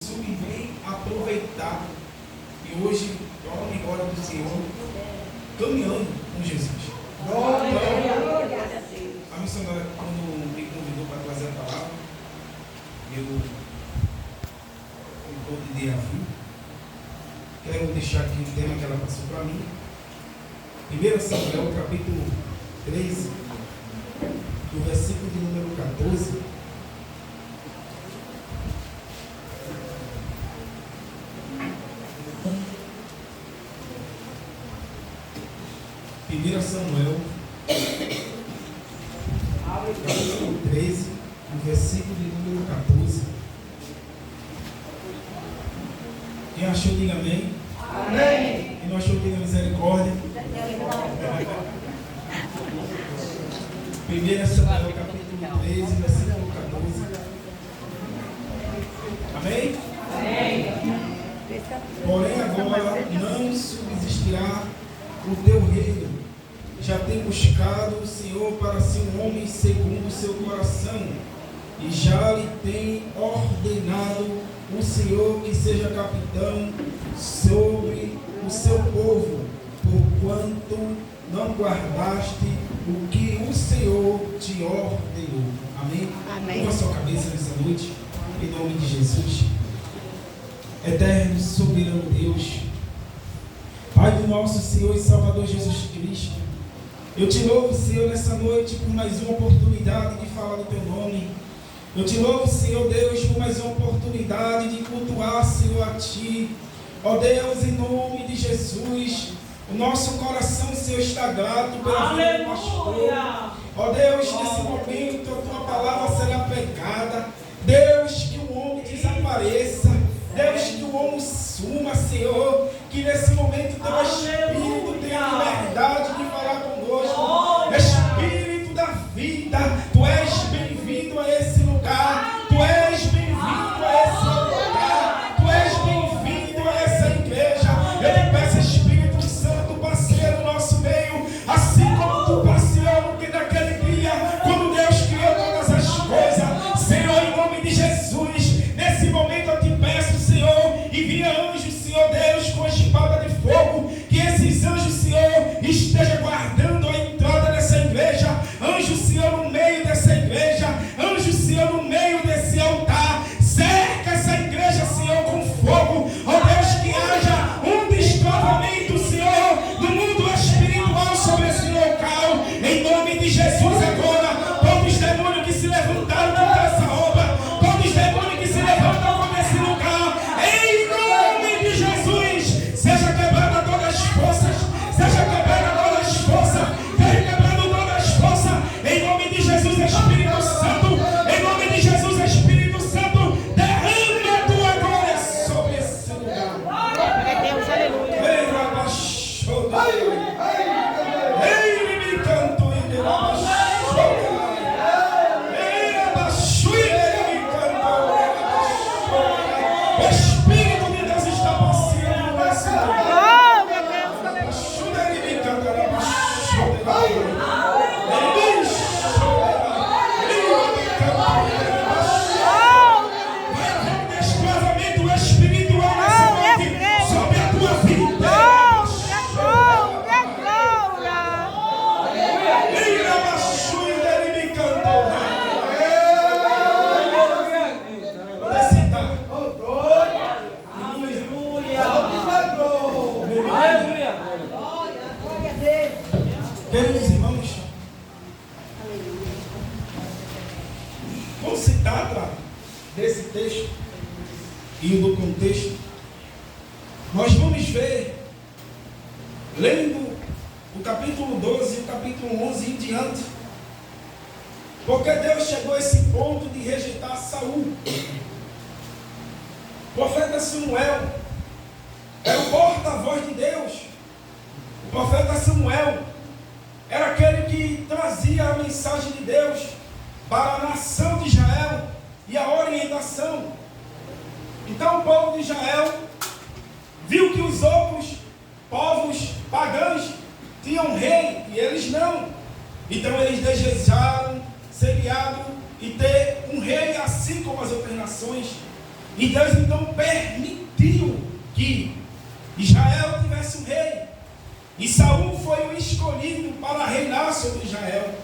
bem aproveitado. E hoje vamos embora do Senhor caminhando com Jesus. A missionária, quando me convidou para trazer a palavra, eu convidei a vir. Quero deixar aqui o tema que ela passou para mim. 1 Samuel, capítulo 13, do versículo de número 14. Samuel, capítulo 13, o versículo de número 14. Quem achou, diga amém. Amém. Quem não achou, diga misericórdia. 1 Samuel, capítulo 13, versículo 14. Amém? Amém. Porém agora não subsistirá o teu reino. Já tem buscado o Senhor para si um homem segundo o seu coração, e já lhe tem ordenado o Senhor que seja capitão sobre o seu povo, porquanto não guardaste o que o Senhor te ordenou. Amém? Amém. Curva sua cabeça nessa noite, em nome de Jesus. Eterno, soberano Deus, Pai do nosso Senhor e Salvador Jesus Cristo, eu te louvo, Senhor, nessa noite por mais uma oportunidade de falar do teu nome. Eu te louvo, Senhor Deus, por mais uma oportunidade de cultuar, Senhor, a ti. Ó Deus, em nome de Jesus, o nosso coração, Senhor, está grato pela vida do pastor. Ó Deus, nesse momento a tua palavra será pregada. Deus, que o homem desapareça. Deus, que o homem suma, Senhor. Que nesse momento teu Espírito tenha liberdade de falar conosco. Espírito da vida, tu és bem-vindo a esse lugar. Tu és bem-vindo a esse lugar. Tu és bem-vindo a essa igreja. Eu te peço, Espírito Santo, passeia no nosso meio, assim como tu passeou naquele dia, quando Deus criou todas as coisas. Senhor, em nome de Jesus, nesse momento eu te peço, Senhor, envia anjos, Senhor Deus, com a espada de fogo, que esses anjos, Senhor, estejam guardando a entrada dessa igreja, anjo, Senhor, no meio dessa igreja, anjo, Senhor, no meio desse altar, cerca essa igreja, Senhor, com fogo, ó Deus, que haja um destravamento, Senhor, no mundo espiritual sobre esse local, em nome de Jesus. Agora, todos os demônios que se levantaram contra essa obra, todos os demônios que se levantam contra esse lugar, em nome de Jesus, seja quebrada todas as forças, seja quebrada todas as forças, seja quebrada todas as forças, em nome de Jesus, Espírito Santo, em nome de Jesus, Espírito Santo, derrama a tua glória sobre esse lugar. Glória a Deus, aleluia. Ei, me canto e o Espírito de Deus está passeando nesse lugar. Desplazamento espiritual nessa noite sobre a tua vida. Queridos irmãos, como se trata desse texto e do contexto, nós vamos ver, lendo o capítulo 12 e o capítulo 11 em diante, porque Deus chegou a esse ponto de rejeitar Saul. O profeta Samuel era o porta-voz de Deus. O profeta Samuel era aquele que trazia a mensagem de Deus para a nação de Israel e a orientação. Então o povo de Israel viu que os outros povos pagãos tinham rei e eles não. Então eles desejaram ser guiados e ter um rei assim como as outras nações. E Deus então permitiu que Israel tivesse um rei. E Saul foi o escolhido para reinar sobre Israel.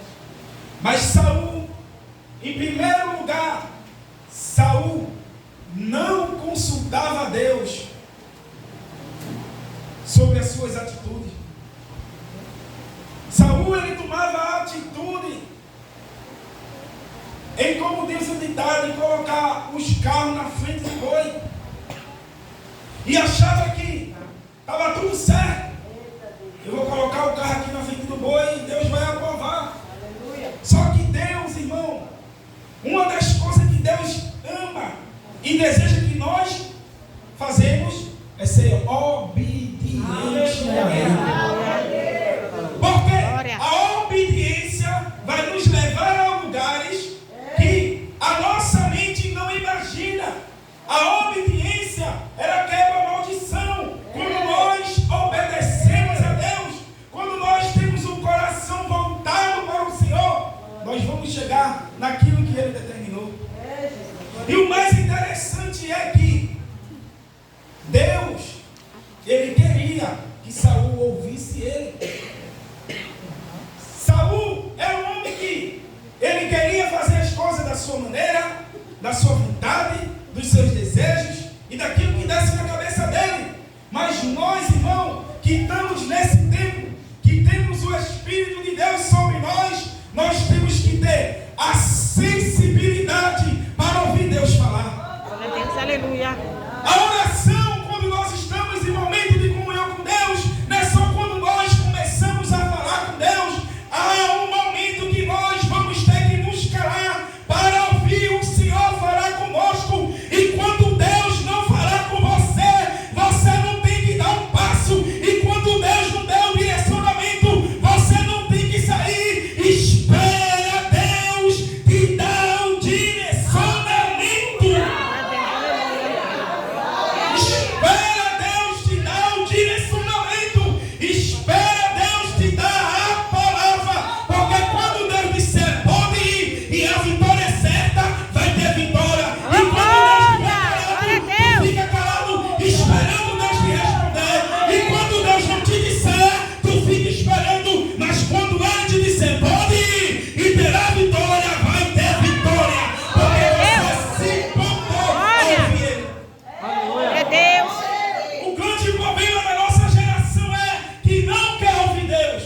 Mas Saul, em primeiro lugar, Saul não consultava a Deus sobre as suas atitudes. Saul, ele tomava atitude em, como diz o ditado, em colocar os carros na frente do boi. E achava que estava tudo certo. Eu vou colocar o carro aqui na frente do boi e Deus vai aprovar. Só que Deus, irmão, uma das coisas que Deus ama e deseja que nós fazemos é ser obediente a Ele. Porque a obediência vai nos levar a lugares que a nossa mente não imagina. A obediência, ela quebra a maldição. Quando nós obedecemos a Deus, quando nós temos um coração voltado para o Senhor, nós vamos chegar naquilo que Ele determinou. E o mais interessante é que Deus, Ele queria que Saul ouvisse Ele. Saul é um homem que ele queria fazer as coisas da sua maneira, da sua vontade, dos seus desejos e daquilo que desce na cabeça dele. Mas nós, irmão, que estamos nesse tempo, que temos o Espírito de Deus sobre nós, nós temos que ter a sensibilidade para ouvir Deus falar. Glória a Deus, aleluia. A oração, quando nós estamos em momento de comunhão com Deus, não é só quando nós começamos a falar com Deus. Há um momento que nós vamos ter que nos calar para ouvir o Senhor falar conosco. E quando Deus não falar com você, você não tem que dar um passo. E quando Deus não der o direcionamento, você não tem que sair. Espera Deus te dar o direcionamento. Espera Deus te dar o direcionamento. Espera Deus te dar a palavra. Porque quando Deus disser pode ir e a vitória é certa, vai ter vitória. E quando Deus fica calado, esperando Deus te responder. E quando Deus não te disser, tu fica esperando. Mas quando Ele te disser pode ir e terá vitória, vai ter vitória. Porque você se propôs a ouvir Ele. É Deus. O grande problema da nossa geração é que não quer ouvir Deus.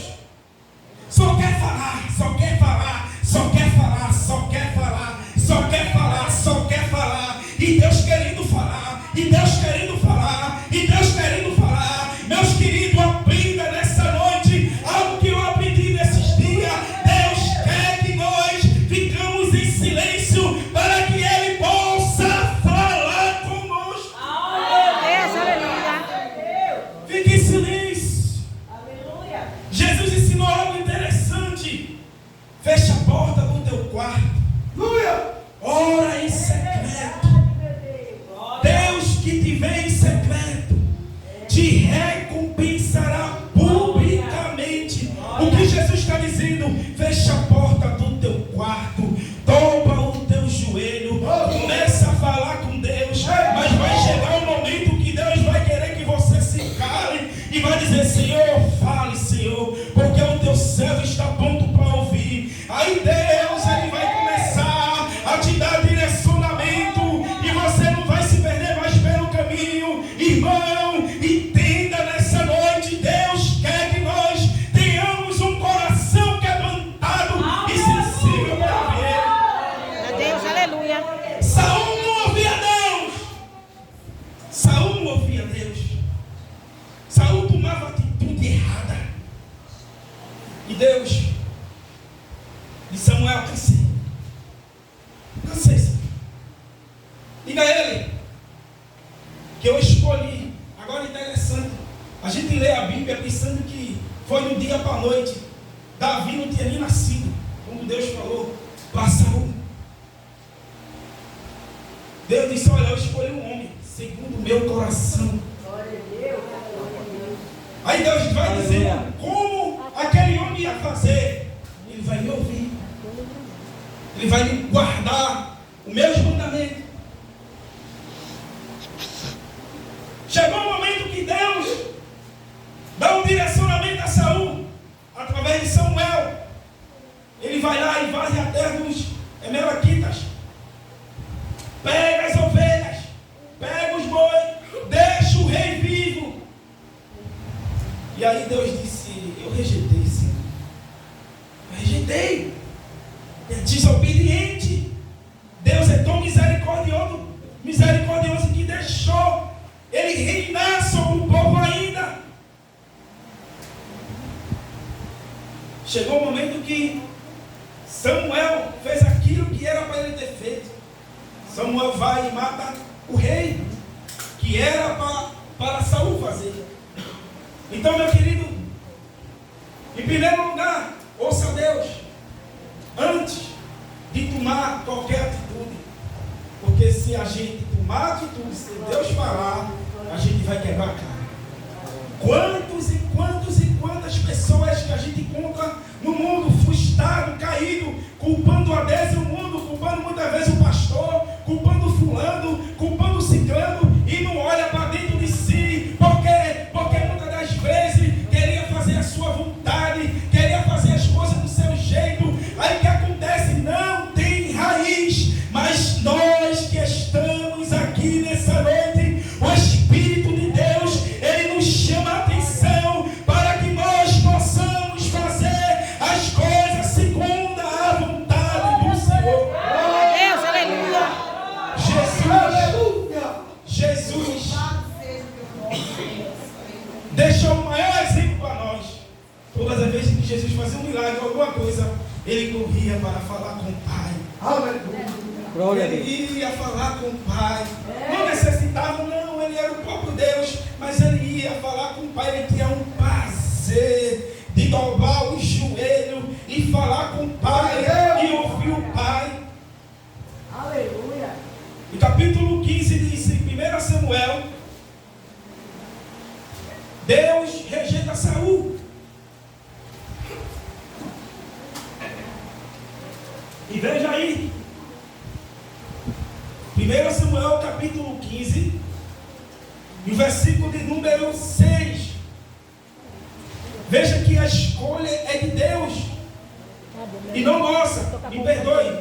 Só quer falar, só quer falar, só quer falar, só quer falar, só quer falar, só quer falar. E Deus querendo falar, e Deus querendo falar, e Deus querendo falar. Meus queridos, aprenda nessa noite algo que eu aprendi nesses dias. Deus quer que nós ficamos em silêncio para que Ele possa falar conosco. Deus, aleluia. Fique em silêncio. Jesus ensinou algo interessante. Fecha a porta do teu quarto. Ora em secreto. Deus que te vê em secreto te recompensará publicamente. O que Jesus está dizendo? Fecha a porta do teu quarto, dobra o teu joelho, começa a falar com Deus. Mas vai chegar um momento que Deus vai querer que você se cale e vai dizer: Senhor, fale, Senhor, porque o teu servo está pronto para ouvir. Aí Deus, Ele vai começar a te dar direcionamento e você não vai se perder mais pelo caminho. Irmão, entenda nessa noite, Deus quer que nós tenhamos um coração quebrantado e sensível para ouvir Ele. É Deus, aleluia. Saul não ouvia Deus. Saul não ouvia Deus. Saul tomava atitude errada. E Deus disse: Samuel, cansei. Cansei, Senhor. Diga a ele que eu escolhi. Agora interessante, a gente lê a Bíblia pensando que foi do dia para a noite. Davi não tinha nem nascido, como Deus falou para Saul. Deus disse: olha, eu escolhi um homem segundo o meu coração. Aí Deus vai dizer como aquele homem ia fazer. Ele vai me ouvir. Ele vai me guardar os meus mandamentos. E aí Deus disse: eu rejeitei, Senhor. Eu rejeitei. É desobediente. Deus é tão misericordioso que deixou ele reinar sobre o povo ainda. Chegou o momento que Samuel fez aquilo que era para ele ter feito. Samuel vai e mata o rei, que era para Saul fazer. Então, meu querido, em primeiro lugar, ouça a Deus antes de tomar qualquer atitude. Porque se a gente tomar atitude, se Deus falar, a gente vai quebrar a cara. Quantas pessoas que a gente encontra no mundo frustrado, caído, culpando a Deus e o mundo, culpando muitas vezes o pastor, culpando o fulano, culpando o ciclano, e não olha para dentro de si, porque muitas das vezes queria fazer a sua vontade, queria fazer as coisas do seu jeito. Aí o que acontece? Não tem raiz. Mas nós que estamos aqui nessa noite, o Espírito de Deus, ele nos chama a atenção para que nós possamos fazer as coisas segundo a vontade do Senhor. Deus, aleluia. Jesus deixou o maior exemplo para nós. Todas as vezes que Jesus fazia um milagre ou alguma coisa, ele corria para falar com o Pai. Ele ia falar com o Pai. Não necessitava, não, ele era o próprio Deus, mas ele ia falar com o Pai. Ele tinha um prazer de dobrar o joelho e falar com o Pai e ouvir o Pai. Aleluia. No capítulo 15 diz em 1 Samuel, Deus rejeita Saul. E veja aí, 1 Samuel capítulo 15, e o versículo de número 6. Veja que a escolha é de Deus e não nossa. Me perdoe,